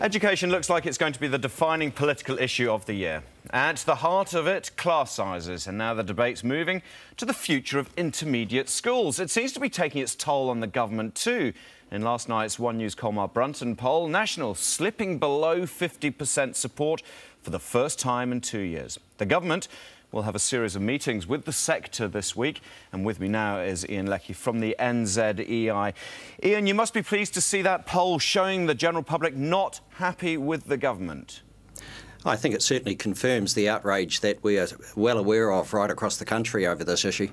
Education looks like it's going to be the defining political issue of the year. At the heart of it, class sizes, and now the debate's moving to the future of intermediate schools. It seems to be taking its toll on the government too. In last night's ONE News Colmar Brunton poll, National slipping below 50% support for the first time in 2 years. The government will have a series of meetings with the sector this week, and with me now is Leckie from the NZEI. Ian, you must be pleased to see that poll showing the general public not happy with the government. I think it certainly confirms the outrage that we are well aware of right across the country over this issue.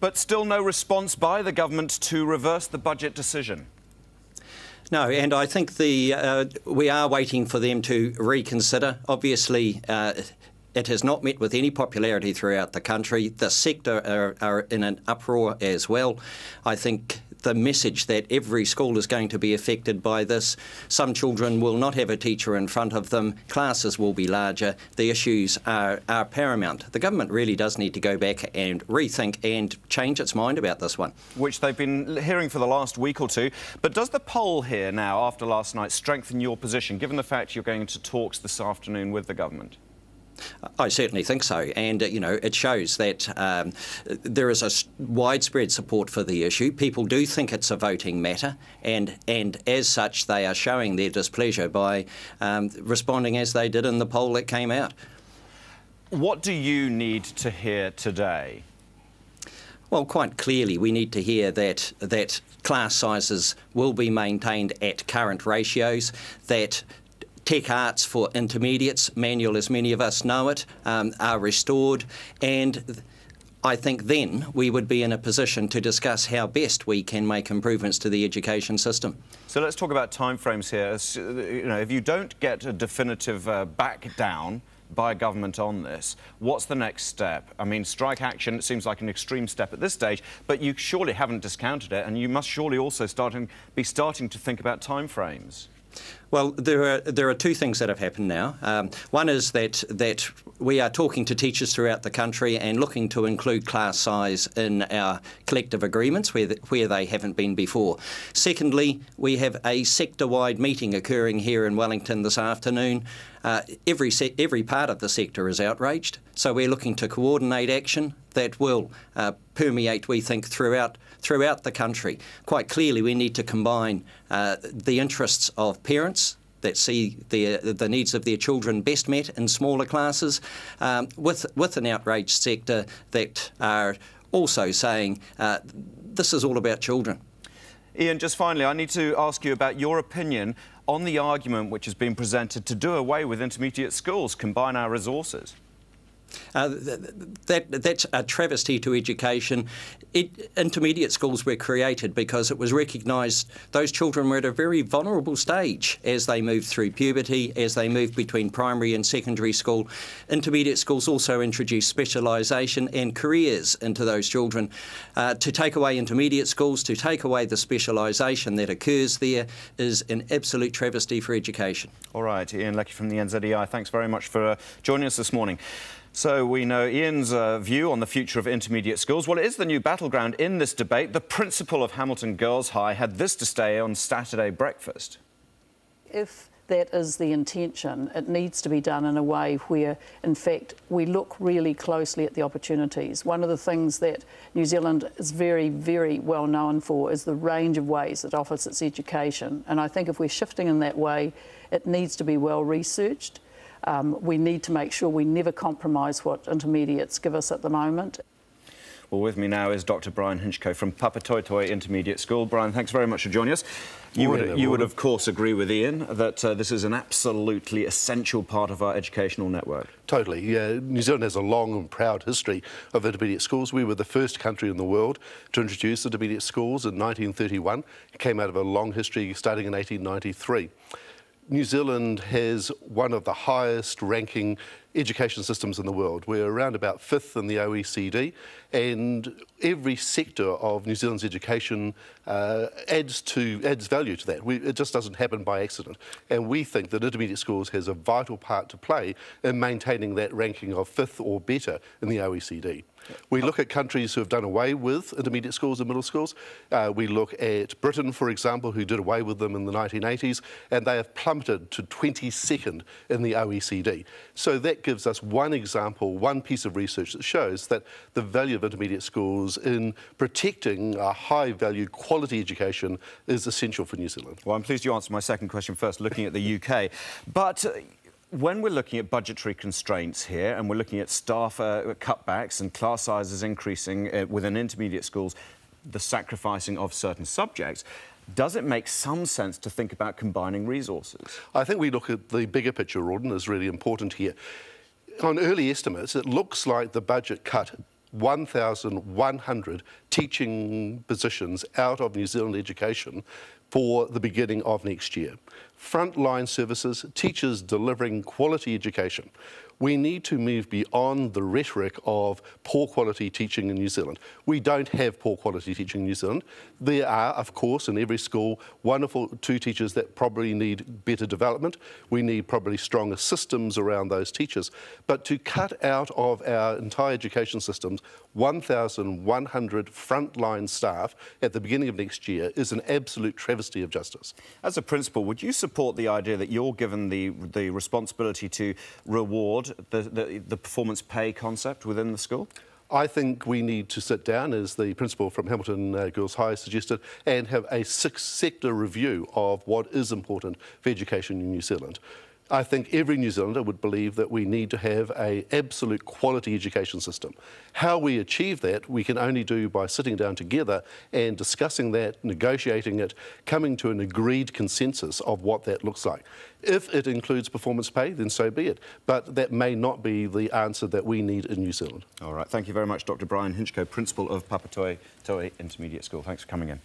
But still no response by the government to reverse the budget decision. No, and I think we are waiting for them to reconsider. Obviously, it has not met with any popularity throughout the country. The sector are in an uproar as well. I think the message that every school is going to be affected by this. Some children will not have a teacher in front of them. Classes will be larger. The issues are paramount. The government really does need to go back and rethink and change its mind about this one. Which they've been hearing for the last week or two. But does the poll here now, after last night, strengthen your position, given the fact you're going to talks this afternoon with the government? I certainly think so, and it shows that there is a widespread support for the issue. People do think it's a voting matter, and as such they are showing their displeasure by responding as they did in the poll that came out. What do you need to hear today? Well, quite clearly we need to hear that class sizes will be maintained at current ratios, that Tech arts for intermediates, manual as many of us know it, are restored, and I think then we would be in a position to discuss how best we can make improvements to the education system. So let's talk about timeframes here. If you don't get a definitive back down by government on this, what's the next step? I mean, strike action, it seems like an extreme step at this stage, but you surely haven't discounted it, and you must surely also be starting to think about timeframes. Well, there are two things that have happened now. One is that we are talking to teachers throughout the country and looking to include class size in our collective agreements where they haven't been before. Secondly, we have a sector-wide meeting occurring here in Wellington this afternoon. Every part of the sector is outraged, so we're looking to coordinate action that will permeate, we think, throughout the country. Quite clearly, we need to combine the interests of parents that see the needs of their children best met in smaller classes with an outraged sector that are also saying this is all about children. Ian, just finally, I need to ask you about your opinion on the argument which has been presented to do away with intermediate schools, combine our resources. That's a travesty to education. Intermediate schools were created because it was recognised those children were at a very vulnerable stage as they moved through puberty, as they moved between primary and secondary school. Intermediate schools also introduced specialisation and careers into those children. To take away intermediate schools, to take away the specialisation that occurs there is an absolute travesty for education. All right, Ian Leckie from the NZEI, thanks very much for joining us this morning. So we know Ian's view on the future of intermediate schools. Well, it is the new battleground in this debate. The principal of Hamilton Girls High had this to say on Saturday breakfast. If that is the intention, it needs to be done in a way where, in fact, we look really closely at the opportunities. One of the things that New Zealand is very, very well known for is the range of ways it offers its education. And I think if we're shifting in that way, it needs to be well researched. We need to make sure we never compromise what intermediates give us at the moment. Well, with me now is Dr. Brian Hinchco from Papatoetoe Intermediate School. Brian, thanks very much for joining us. You would, of course, agree with Ian that this is an absolutely essential part of our educational network. Totally. Yeah, New Zealand has a long and proud history of intermediate schools. We were the first country in the world to introduce intermediate schools in 1931. It came out of a long history starting in 1893. New Zealand has one of the highest ranking education systems in the world. We're around about 5th in the OECD, and every sector of New Zealand's education adds value to that. It just doesn't happen by accident. And we think that intermediate schools has a vital part to play in maintaining that ranking of 5th or better in the OECD. We look at countries who have done away with intermediate schools and middle schools. We look at Britain, for example, who did away with them in the 1980s, and they have plummeted to 22nd in the OECD. So that gives us one example, one piece of research that shows that the value of intermediate schools in protecting a high-value quality education is essential for New Zealand. Well, I'm pleased you answered my second question first, looking at the UK. But when we're looking at budgetary constraints here and we're looking at staff cutbacks and class sizes increasing within intermediate schools, the sacrificing of certain subjects, does it make some sense to think about combining resources? I think we look at the bigger picture, Rawdon, is really important here. On early estimates, it looks like the budget cut 1,100 teaching positions out of New Zealand education for the beginning of next year. Frontline services, teachers delivering quality education. We need to move beyond the rhetoric of poor quality teaching in New Zealand. We don't have poor quality teaching in New Zealand. There are, of course, in every school, wonderful teachers that probably need better development. We need probably stronger systems around those teachers. But to cut out of our entire education systems 1,100 frontline staff at the beginning of next year is an absolute travesty of justice. As a principal, would you support the idea that you're given the responsibility to reward the performance pay concept within the school? I think we need to sit down, as the principal from Hamilton Girls High suggested, and have a six-sector review of what is important for education in New Zealand. I think every New Zealander would believe that we need to have an absolute quality education system. How we achieve that, we can only do by sitting down together and discussing that, negotiating it, coming to an agreed consensus of what that looks like. If it includes performance pay, then so be it. But that may not be the answer that we need in New Zealand. All right. Thank you very much, Dr. Brian Hinchko, Principal of Papatoetoe Intermediate School. Thanks for coming in.